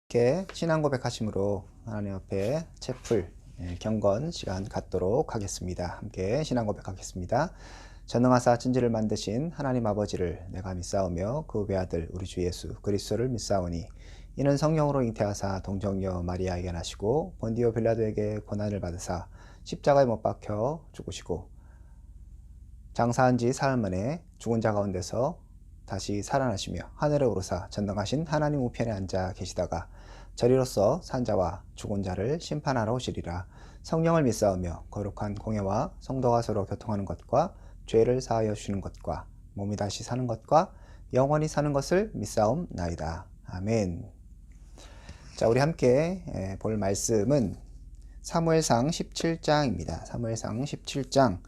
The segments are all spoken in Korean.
함께 신앙 고백하심으로 하나님 앞에 채플 경건 시간 갖도록 하겠습니다. 함께 신앙 고백하겠습니다. 전능하사 천지를 만드신 하나님 아버지를 내가 믿사오며 그 외아들 우리 주 예수 그리스도를 믿사오니 이는 성령으로 잉태하사 동정녀 마리아에게 나시고 본디오 빌라도에게 고난을 받으사 십자가에 못 박혀 죽으시고 장사한 지 사흘 만에 죽은 자 가운데서 다시 살아나시며 하늘에 오르사 전능하신 하나님 우편에 앉아 계시다가 저리로서 산자와 죽은 자를 심판하러 오시리라. 성령을 믿사오며 거룩한 공예와 성도가 서로 교통하는 것과 죄를 사하여 주시는 것과 몸이 다시 사는 것과 영원히 사는 것을 믿사옵나이다. 아멘. 자, 우리 함께 볼 말씀은 사무엘상 17장입니다. 사무엘상 17장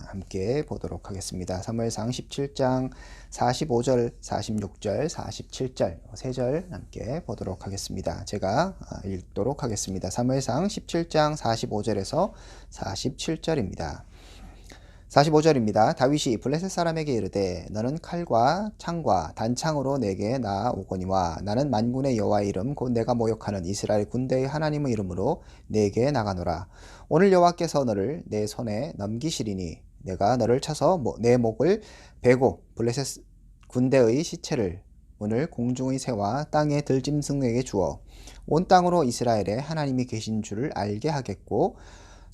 함께 보도록 하겠습니다. 사무엘상 17장 45절, 46절, 47절 세 절 함께 보도록 하겠습니다. 제가 읽도록 하겠습니다. 사무엘상 17장 45절에서 47절입니다. 45절입니다. 다윗이 블레셋 사람에게 이르되 너는 칼과 창과 단창으로 내게 나아오거니와 나는 만군의 여호와의 이름 곧 내가 모욕하는 이스라엘 군대의 하나님의 이름으로 내게 나가노라. 오늘 여호와께서 너를 내 손에 넘기시리니 내가 너를 쳐서 내 목을 베고 블레셋 군대의 시체를 오늘 공중의 새와 땅의 들짐승에게 주어 온 땅으로 이스라엘에 하나님이 계신 줄을 알게 하겠고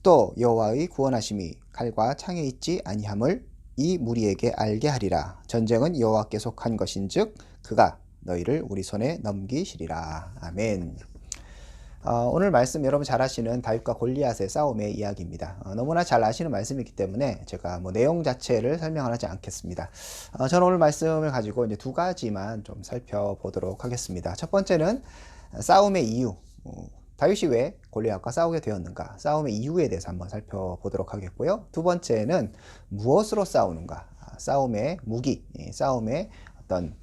또 여호와의 구원하심이 칼과 창에 있지 아니함을 이 무리에게 알게 하리라. 전쟁은 여호와께 속한 것인즉 그가 너희를 우리 손에 넘기시리라. 아멘. 오늘 말씀 여러분 잘 아시는 다윗과 골리앗의 싸움의 이야기입니다. 너무나 잘 아시는 말씀이기 때문에 제가 내용 자체를 설명하지 않겠습니다. 저는 오늘 말씀을 가지고 이제 두 가지만 좀 살펴보도록 하겠습니다. 첫 번째는 싸움의 이유. 다윗이 왜 골리앗과 싸우게 되었는가? 싸움의 이유에 대해서 한번 살펴보도록 하겠고요. 두 번째는 무엇으로 싸우는가? 싸움의 무기, 싸움의 어떤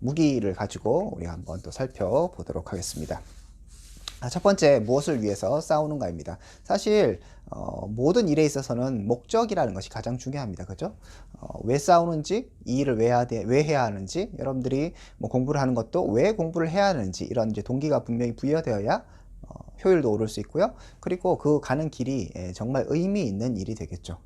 무기를 가지고 우리가 한번 또 살펴보도록 하겠습니다. 첫 번째, 무엇을 위해서 싸우는가입니다. 사실 모든 일에 있어서는 목적이라는 것이 가장 중요합니다. 그죠? 왜 싸우는지, 이 일을 왜 해야 하는지, 여러분들이 공부를 하는 것도 왜 공부를 해야 하는지 이런 이제 동기가 분명히 부여되어야 효율도 오를 수 있고요. 그리고 그 가는 길이 정말 의미 있는 일이 되겠죠.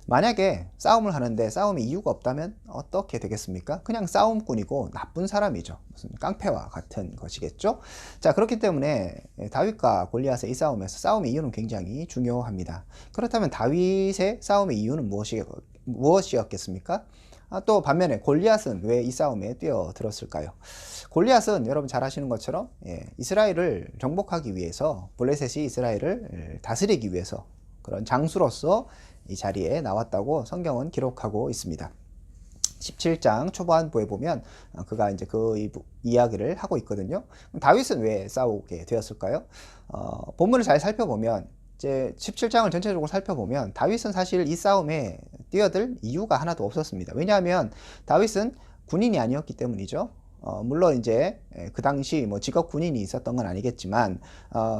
만약에 싸움을 하는데 싸움에 이유가 없다면 어떻게 되겠습니까? 그냥 싸움꾼이고 나쁜 사람이죠. 무슨 깡패와 같은 것이겠죠. 자, 그렇기 때문에 다윗과 골리앗의 이 싸움에서 싸움의 이유는 굉장히 중요합니다. 그렇다면 다윗의 싸움의 이유는 무엇이었겠습니까? 또 반면에 골리앗은 왜 이 싸움에 뛰어들었을까요? 골리앗은 여러분 잘 아시는 것처럼 이스라엘을 정복하기 위해서, 블레셋이 이스라엘을 다스리기 위해서 그런 장수로서 이 자리에 나왔다고 성경은 기록하고 있습니다. 17장 초반부에 보면 그가 이제 그 이야기를 하고 있거든요. 다윗은 왜 싸우게 되었을까요? 본문을 잘 살펴보면 이제 17장을 전체적으로 살펴보면 다윗은 사실 이 싸움에 뛰어들 이유가 하나도 없었습니다. 왜냐하면 다윗은 군인이 아니었기 때문이죠. 물론 이제 그 당시 직업 군인이 있었던 건 아니겠지만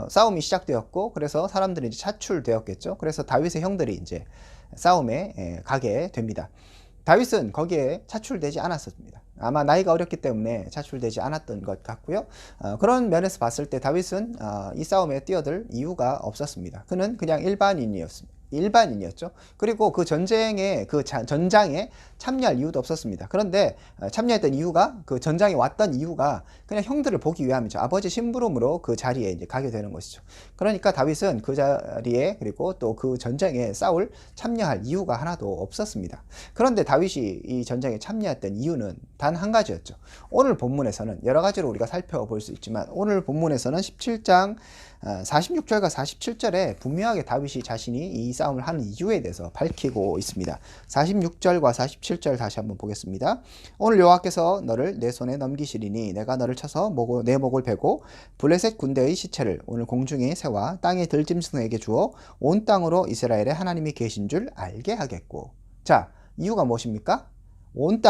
싸움이 시작되었고 그래서 사람들이 이제 차출되었겠죠. 그래서 다윗의 형들이 이제 싸움에 가게 됩니다. 다윗은 거기에 차출되지 않았습니다. 아마 나이가 어렸기 때문에 차출되지 않았던 것 같고요. 그런 면에서 봤을 때 다윗은 이 싸움에 뛰어들 이유가 없었습니다. 그는 그냥 일반인이었죠. 그리고 그 전쟁에 전장에 참여할 이유도 없었습니다. 그런데 참여했던 이유가 그 전장에 왔던 이유가 그냥 형들을 보기 위함이죠. 아버지 심부름으로 그 자리에 이제 가게 되는 것이죠. 그러니까 다윗은 그 자리에 그리고 또 그 전쟁에 참여할 이유가 하나도 없었습니다. 그런데 다윗이 이 전쟁에 참여했던 이유는 단 한 가지였죠. 오늘 본문에서는 여러 가지로 우리가 살펴볼 수 있지만 오늘 본문에서는 17장 46절과 47절에 분명하게 다윗이 자신이 이 싸움을 하는 이유에 대해서 밝히고 있습니다. 46절과 47절 다시 한번 보겠습니다. 오늘 여호와께서 너를 내 손에 넘기시리니 내가 너를 쳐서 내 목을 베고 블레셋 군대의 시체를 오늘 공중의 새와 땅의 들짐승에게 주어 온 땅으로 이스라엘에 하나님이 계신 줄 알게 하겠고. 자, 이유가 무엇입니까? 온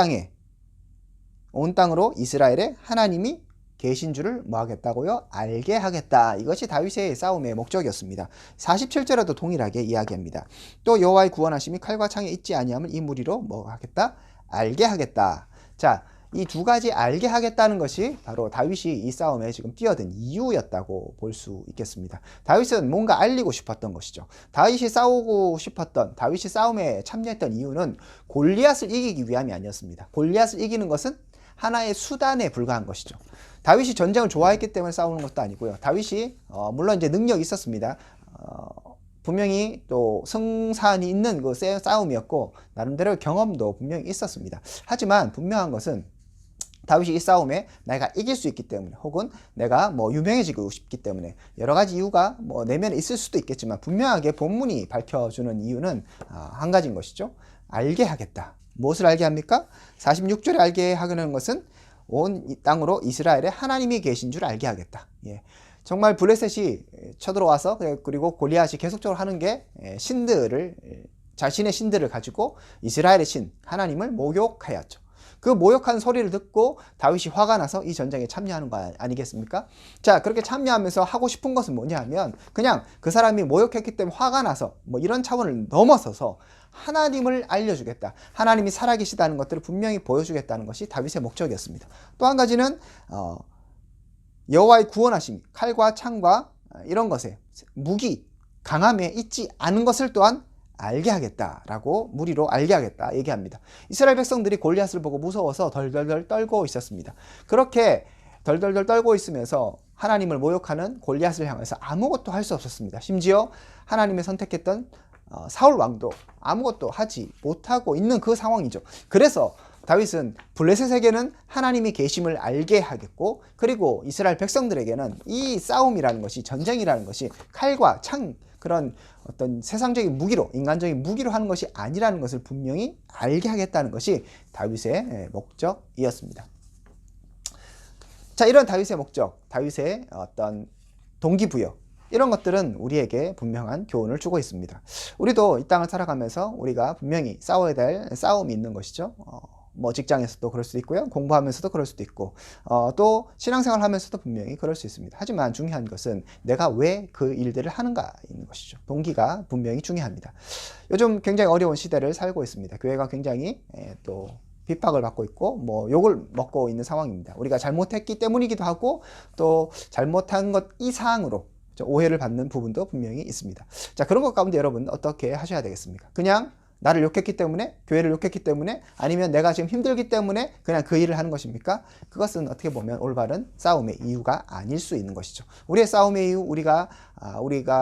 땅으로 이스라엘에 하나님이 계신 줄을 하겠다고요? 알게 하겠다. 이것이 다윗의 싸움의 목적이었습니다. 47절에도 동일하게 이야기합니다. 또 여호와의 구원하심이 칼과 창에 있지 아니함을 이 무리로 하겠다? 알게 하겠다. 자, 이 두 가지 알게 하겠다는 것이 바로 다윗이 이 싸움에 지금 뛰어든 이유였다고 볼 수 있겠습니다. 다윗은 뭔가 알리고 싶었던 것이죠. 다윗이 싸우고 싶었던, 다윗이 싸움에 참여했던 이유는 골리앗을 이기기 위함이 아니었습니다. 골리앗을 이기는 것은 하나의 수단에 불과한 것이죠. 다윗이 전쟁을 좋아했기 때문에 싸우는 것도 아니고요. 다윗이 물론 이제 능력이 있었습니다. 분명히 또 승산이 있는 그 싸움이었고 나름대로 경험도 분명히 있었습니다. 하지만 분명한 것은 다윗이 이 싸움에 내가 이길 수 있기 때문에, 혹은 내가 뭐 유명해지고 싶기 때문에, 여러 가지 이유가 뭐 내면에 있을 수도 있겠지만 분명하게 본문이 밝혀주는 이유는 한 가지인 것이죠. 알게 하겠다. 무엇을 알게 합니까? 46절에 알게 하는 것은 온 이 땅으로 이스라엘에 하나님이 계신 줄 알게 하겠다. 예. 정말 블레셋이 쳐들어와서, 그리고 골리앗이 계속적으로 하는 게 자신의 신들을 가지고 이스라엘의 신 하나님을 모욕하였죠. 그 모욕한 소리를 듣고 다윗이 화가 나서 이 전쟁에 참여하는 거 아니겠습니까? 자, 그렇게 참여하면서 하고 싶은 것은 뭐냐 하면, 그냥 그 사람이 모욕했기 때문에 화가 나서 뭐 이런 차원을 넘어서서 하나님을 알려주겠다, 하나님이 살아계시다는 것들을 분명히 보여주겠다는 것이 다윗의 목적이었습니다. 또 한 가지는 여호와의 구원하심, 칼과 창과 이런 것에, 무기, 강함에 있지 않은 것을 또한 알게 하겠다라고, 무리로 알게 하겠다 얘기합니다. 이스라엘 백성들이 골리앗을 보고 무서워서 덜덜덜 떨고 있었습니다. 그렇게 덜덜덜 떨고 있으면서 하나님을 모욕하는 골리앗을 향해서 아무것도 할 수 없었습니다. 심지어 하나님의 선택했던 사울 왕도 아무것도 하지 못하고 있는 그 상황이죠. 그래서 다윗은 블레셋에게는 하나님이 계심을 알게 하겠고, 그리고 이스라엘 백성들에게는 이 싸움이라는 것이, 전쟁이라는 것이 칼과 창, 그런 어떤 세상적인 무기로, 인간적인 무기로 하는 것이 아니라는 것을 분명히 알게 하겠다는 것이 다윗의 목적이었습니다. 자, 이런 다윗의 목적, 다윗의 어떤 동기부여, 이런 것들은 우리에게 분명한 교훈을 주고 있습니다. 우리도 이 땅을 살아가면서 우리가 분명히 싸워야 될 싸움이 있는 것이죠. 뭐 직장에서도 그럴 수도 있고요, 공부하면서도 그럴 수도 있고, 또 신앙생활 하면서도 분명히 그럴 수 있습니다. 하지만 중요한 것은 내가 왜 그 일들을 하는가인 것이죠. 동기가 분명히 중요합니다. 요즘 굉장히 어려운 시대를 살고 있습니다. 교회가 굉장히 또 핍박을 받고 있고, 뭐 욕을 먹고 있는 상황입니다. 우리가 잘못했기 때문이기도 하고, 또 잘못한 것 이상으로 오해를 받는 부분도 분명히 있습니다. 자, 그런 것 가운데 여러분 어떻게 하셔야 되겠습니까? 그냥 나를 욕했기 때문에, 교회를 욕했기 때문에, 아니면 내가 지금 힘들기 때문에 그냥 그 일을 하는 것입니까? 그것은 어떻게 보면 올바른 싸움의 이유가 아닐 수 있는 것이죠. 우리의 싸움의 이유, 우리가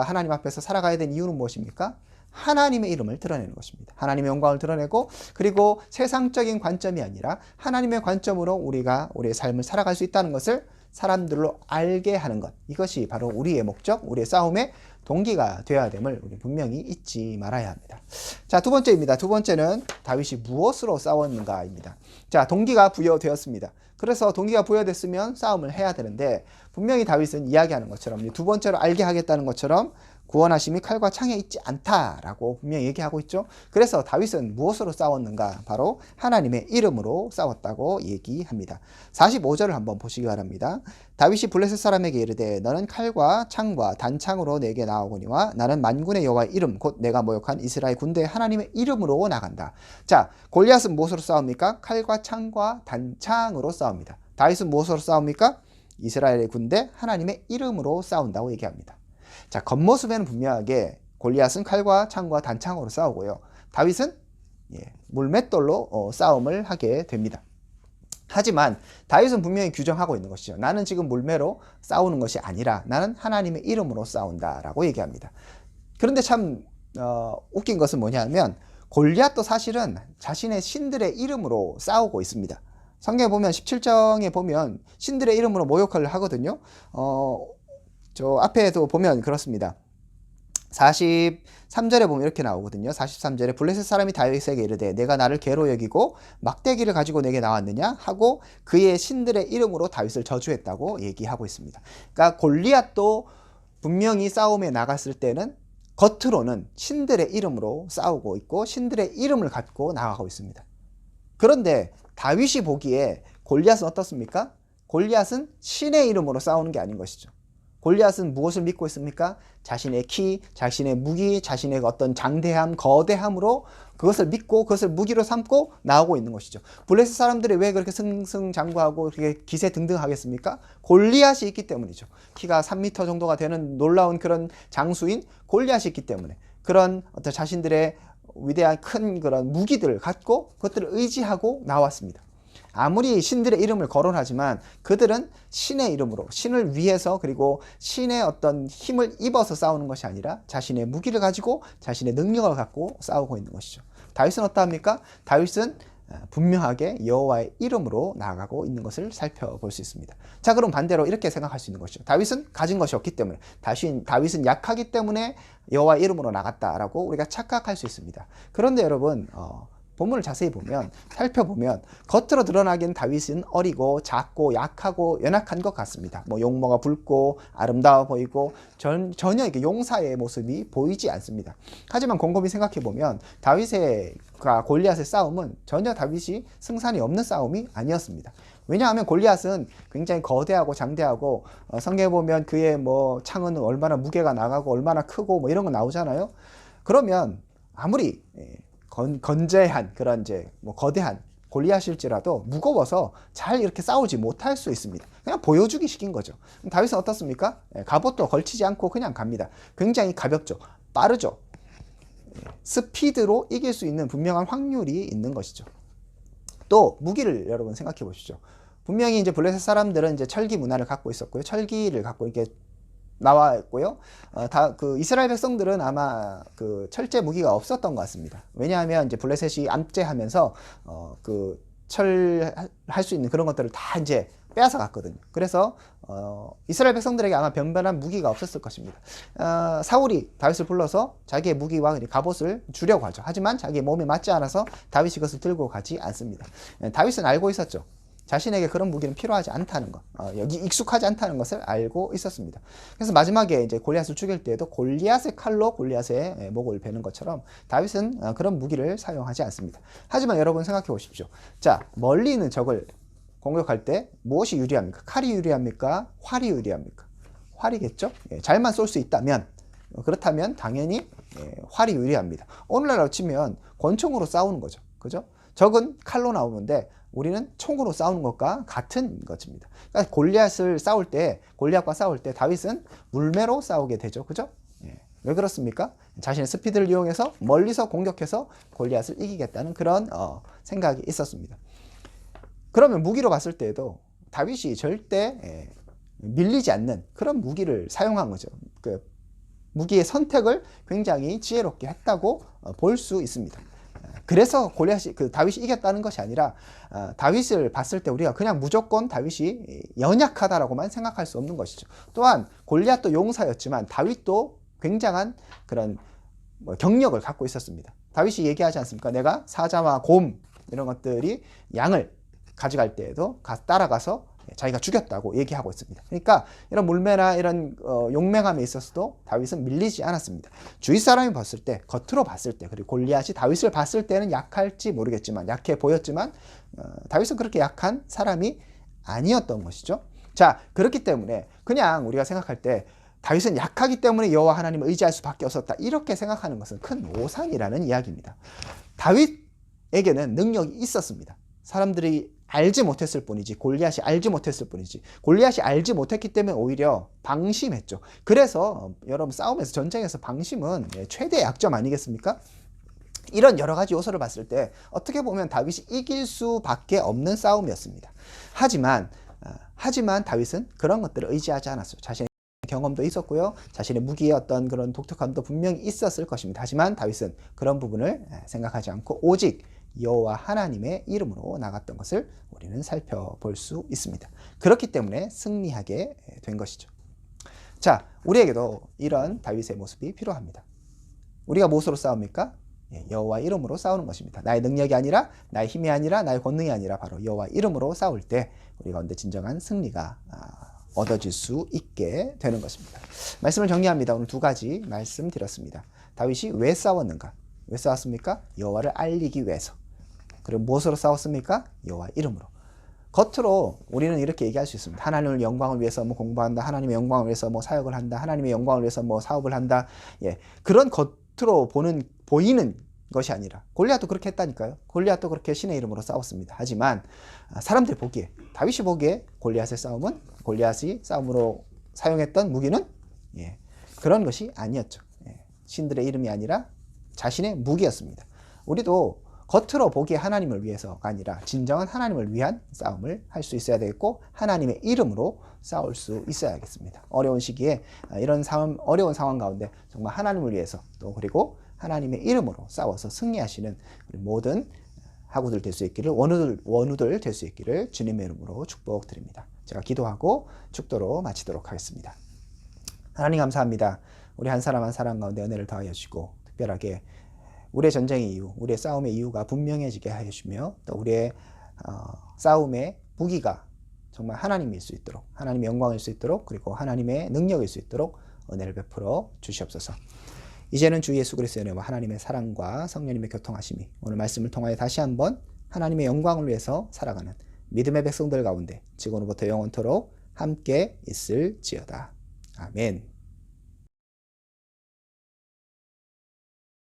하나님 앞에서 살아가야 되는 이유는 무엇입니까? 하나님의 이름을 드러내는 것입니다. 하나님의 영광을 드러내고, 그리고 세상적인 관점이 아니라 하나님의 관점으로 우리가 우리의 삶을 살아갈 수 있다는 것을 사람들로 알게 하는 것, 이것이 바로 우리의 목적, 우리의 싸움의 동기가 되어야 됨을 우리 분명히 잊지 말아야 합니다. 자, 두 번째입니다. 두 번째는 다윗이 무엇으로 싸웠는가입니다. 자, 동기가 부여되었습니다. 그래서 동기가 부여됐으면 싸움을 해야 되는데, 분명히 다윗은 이야기하는 것처럼, 두 번째로 알게 하겠다는 것처럼 구원하심이 칼과 창에 있지 않다라고 분명히 얘기하고 있죠. 그래서 다윗은 무엇으로 싸웠는가? 바로 하나님의 이름으로 싸웠다고 얘기합니다. 45절을 한번 보시기 바랍니다. 다윗이 블레셋 사람에게 이르되 너는 칼과 창과 단창으로 내게 나오거니와 나는 만군의 여호와의 이름 곧 내가 모욕한 이스라엘 군대의 하나님의 이름으로 나간다. 자, 골리앗은 무엇으로 싸웁니까? 칼과 창과 단창으로 싸웁니다. 다윗은 무엇으로 싸웁니까? 이스라엘의 군대 하나님의 이름으로 싸운다고 얘기합니다. 자, 겉모습에는 분명하게 골리앗은 칼과 창과 단창으로 싸우고요, 다윗은 물맷돌로 싸움을 하게 됩니다. 하지만 다윗은 분명히 규정하고 있는 것이죠. 나는 지금 물매로 싸우는 것이 아니라 나는 하나님의 이름으로 싸운다라고 얘기합니다. 그런데 참 웃긴 것은 뭐냐면, 골리앗도 사실은 자신의 신들의 이름으로 싸우고 있습니다. 성경에 보면 17장에 보면 신들의 이름으로 모욕을 하거든요. 저 앞에도 보면 그렇습니다. 43절에 보면 이렇게 나오거든요. 43절에 블레셋 사람이 다윗에게 이르되 내가 나를 개로 여기고 막대기를 가지고 내게 나왔느냐 하고 그의 신들의 이름으로 다윗을 저주했다고 얘기하고 있습니다. 그러니까 골리앗도 분명히 싸움에 나갔을 때는 겉으로는 신들의 이름으로 싸우고 있고 신들의 이름을 갖고 나가고 있습니다. 그런데 다윗이 보기에 골리앗은 어떻습니까? 골리앗은 신의 이름으로 싸우는 게 아닌 것이죠. 골리앗은 무엇을 믿고 있습니까? 자신의 키, 자신의 무기, 자신의 어떤 장대함, 거대함으로 그것을 믿고 그것을 무기로 삼고 나오고 있는 것이죠. 블레셋 사람들이 왜 그렇게 승승장구하고 그렇게 기세등등하겠습니까? 골리앗이 있기 때문이죠. 키가 3m 정도가 되는 놀라운 그런 장수인 골리앗이 있기 때문에 그런 어떤 자신들의 위대한 큰 그런 무기들을 갖고 그것들을 의지하고 나왔습니다. 아무리 신들의 이름을 거론하지만 그들은 신의 이름으로 신을 위해서 그리고 신의 어떤 힘을 입어서 싸우는 것이 아니라 자신의 무기를 가지고 자신의 능력을 갖고 싸우고 있는 것이죠. 다윗은 어떠합니까? 다윗은 분명하게 여호와의 이름으로 나아가고 있는 것을 살펴볼 수 있습니다. 자, 그럼 반대로 이렇게 생각할 수 있는 것이죠. 다윗은 가진 것이 없기 때문에 다윗은 약하기 때문에 여호와의 이름으로 나갔다라고 우리가 착각할 수 있습니다. 그런데 여러분 본문을 자세히 보면 살펴보면 겉으로 드러나기엔 다윗은 어리고 작고 약하고 연약한 것 같습니다. 뭐 용모가 붉고 아름다워 보이고 전혀 이렇게 용사의 모습이 보이지 않습니다. 하지만 곰곰이 생각해 보면 다윗과 골리앗의 싸움은 전혀 다윗이 승산이 없는 싸움이 아니었습니다. 왜냐하면 골리앗은 굉장히 거대하고 장대하고 성경에 보면 그의 뭐 창은 얼마나 무게가 나가고 얼마나 크고 뭐 이런 거 나오잖아요. 그러면 아무리 건재한 그런 이제 뭐 거대한 골리앗일지라도 무거워서 잘 이렇게 싸우지 못할 수 있습니다. 그냥 보여주기 식인 거죠. 다윗은 어떻습니까? 갑옷도 걸치지 않고 그냥 갑니다. 굉장히 가볍죠. 빠르죠. 스피드로 이길 수 있는 분명한 확률이 있는 것이죠. 또 무기를 여러분 생각해 보십시오. 분명히 이제 블레셋 사람들은 이제 철기 문화를 갖고 있었고요. 철기를 갖고 이렇게 나와 있고요. 그 이스라엘 백성들은 아마 그 철제 무기가 없었던 것 같습니다. 왜냐하면 이제 블레셋이 암제하면서 그 철할 수 있는 그런 것들을 다 이제 빼앗아 갔거든요. 그래서 이스라엘 백성들에게 아마 변변한 무기가 없었을 것입니다. 사울이 다윗을 불러서 자기의 무기와 갑옷을 주려고 하죠. 하지만 자기의 몸에 맞지 않아서 다윗이 그것을 들고 가지 않습니다. 다윗은 알고 있었죠. 자신에게 그런 무기는 필요하지 않다는 것, 여기 익숙하지 않다는 것을 알고 있었습니다. 그래서 마지막에 이제 골리앗을 죽일 때에도 골리앗의 칼로 골리앗의 목을 베는 것처럼 다윗은 그런 무기를 사용하지 않습니다. 하지만 여러분 생각해 보십시오. 자, 멀리 있는 적을 공격할 때 무엇이 유리합니까? 칼이 유리합니까? 활이 유리합니까? 활이겠죠? 잘만 쏠 수 있다면 그렇다면 당연히 활이 유리합니다. 오늘날로 치면 권총으로 싸우는 거죠. 그죠? 적은 칼로 나오는데 우리는 총으로 싸우는 것과 같은 것입니다. 그러니까 골리앗과 싸울 때 다윗은 물매로 싸우게 되죠. 그죠? 왜 그렇습니까? 자신의 스피드를 이용해서 멀리서 공격해서 골리앗을 이기겠다는 그런 생각이 있었습니다. 그러면 무기로 봤을 때에도 다윗이 절대 밀리지 않는 그런 무기를 사용한 거죠. 그 무기의 선택을 굉장히 지혜롭게 했다고 볼 수 있습니다. 그래서 다윗이 이겼다는 것이 아니라 다윗을 봤을 때 우리가 그냥 무조건 다윗이 연약하다라고만 생각할 수 없는 것이죠. 또한 골리앗도 용사였지만 다윗도 굉장한 그런 경력을 갖고 있었습니다. 다윗이 얘기하지 않습니까? 내가 사자와 곰 이런 것들이 양을 가져갈 때에도 따라가서 자기가 죽였다고 얘기하고 있습니다. 그러니까 이런 물매나 이런 용맹함에 있어서도 다윗은 밀리지 않았습니다. 주위 사람이 봤을 때, 겉으로 봤을 때, 그리고 골리앗이 다윗을 봤을 때는 약할지 모르겠지만, 약해 보였지만 다윗은 그렇게 약한 사람이 아니었던 것이죠. 자, 그렇기 때문에 그냥 우리가 생각할 때 다윗은 약하기 때문에 여호와 하나님을 의지할 수밖에 없었다, 이렇게 생각하는 것은 큰 오산이라는 이야기입니다. 다윗에게는 능력이 있었습니다. 사람들이 알지 못했을 뿐이지, 골리앗이 알지 못했을 뿐이지, 골리앗이 알지 못했기 때문에 오히려 방심했죠. 그래서 여러분 싸움에서, 전쟁에서 방심은 최대의 약점 아니겠습니까? 이런 여러 가지 요소를 봤을 때 어떻게 보면 다윗이 이길 수밖에 없는 싸움이었습니다. 하지만 다윗은 그런 것들을 의지하지 않았어요. 자신의 경험도 있었고요, 자신의 무기의 어떤 그런 독특함도 분명히 있었을 것입니다. 하지만 다윗은 그런 부분을 생각하지 않고 오직 여호와 하나님의 이름으로 나갔던 것을 우리는 살펴볼 수 있습니다. 그렇기 때문에 승리하게 된 것이죠. 자, 우리에게도 이런 다윗의 모습이 필요합니다. 우리가 무엇으로 싸웁니까? 여호와 이름으로 싸우는 것입니다. 나의 능력이 아니라, 나의 힘이 아니라, 나의 권능이 아니라 바로 여호와 이름으로 싸울 때 우리 가운데 진정한 승리가 얻어질 수 있게 되는 것입니다. 말씀을 정리합니다. 오늘 두 가지 말씀드렸습니다. 다윗이 왜 싸웠는가? 왜 싸웠습니까? 여호와를 알리기 위해서. 그리고 무엇으로 싸웠습니까? 여호와 이름으로. 겉으로 우리는 이렇게 얘기할 수 있습니다. 하나님의 영광을 위해서 뭐 공부한다. 하나님의 영광을 위해서 뭐 사역을 한다. 하나님의 영광을 위해서 뭐 사업을 한다. 예, 그런 겉으로 보이는 것이 아니라 골리앗도 그렇게 했다니까요. 골리앗도 그렇게 신의 이름으로 싸웠습니다. 하지만 사람들이 보기에, 다윗이 보기에 골리앗이 싸움으로 사용했던 무기는 그런 것이 아니었죠. 신들의 이름이 아니라 자신의 무기였습니다. 우리도 겉으로 보기에 하나님을 위해서가 아니라 진정한 하나님을 위한 싸움을 할 수 있어야 되겠고, 하나님의 이름으로 싸울 수 있어야겠습니다. 어려운 시기에 이런 어려운 상황 가운데 정말 하나님을 위해서, 또 그리고 하나님의 이름으로 싸워서 승리하시는 우리 모든 하구들 될 수 있기를, 원우들 될 수 있기를 주님의 이름으로 축복드립니다. 제가 기도하고 축도로 마치도록 하겠습니다. 하나님 감사합니다. 우리 한 사람 한 사람 가운데 은혜를 더하여 주시고, 특별하게 우리의 전쟁의 이유, 우리의 싸움의 이유가 분명해지게 하여 주시며, 또 우리의 싸움의 무기가 정말 하나님일 수 있도록, 하나님의 영광일 수 있도록, 그리고 하나님의 능력일 수 있도록 은혜를 베풀어 주시옵소서. 이제는 주 예수 그리스도의 은혜와 하나님의 사랑과 성령님의 교통하심이 오늘 말씀을 통하여 다시 한번 하나님의 영광을 위해서 살아가는 믿음의 백성들 가운데 지금부터 영원토록 함께 있을지어다. 아멘.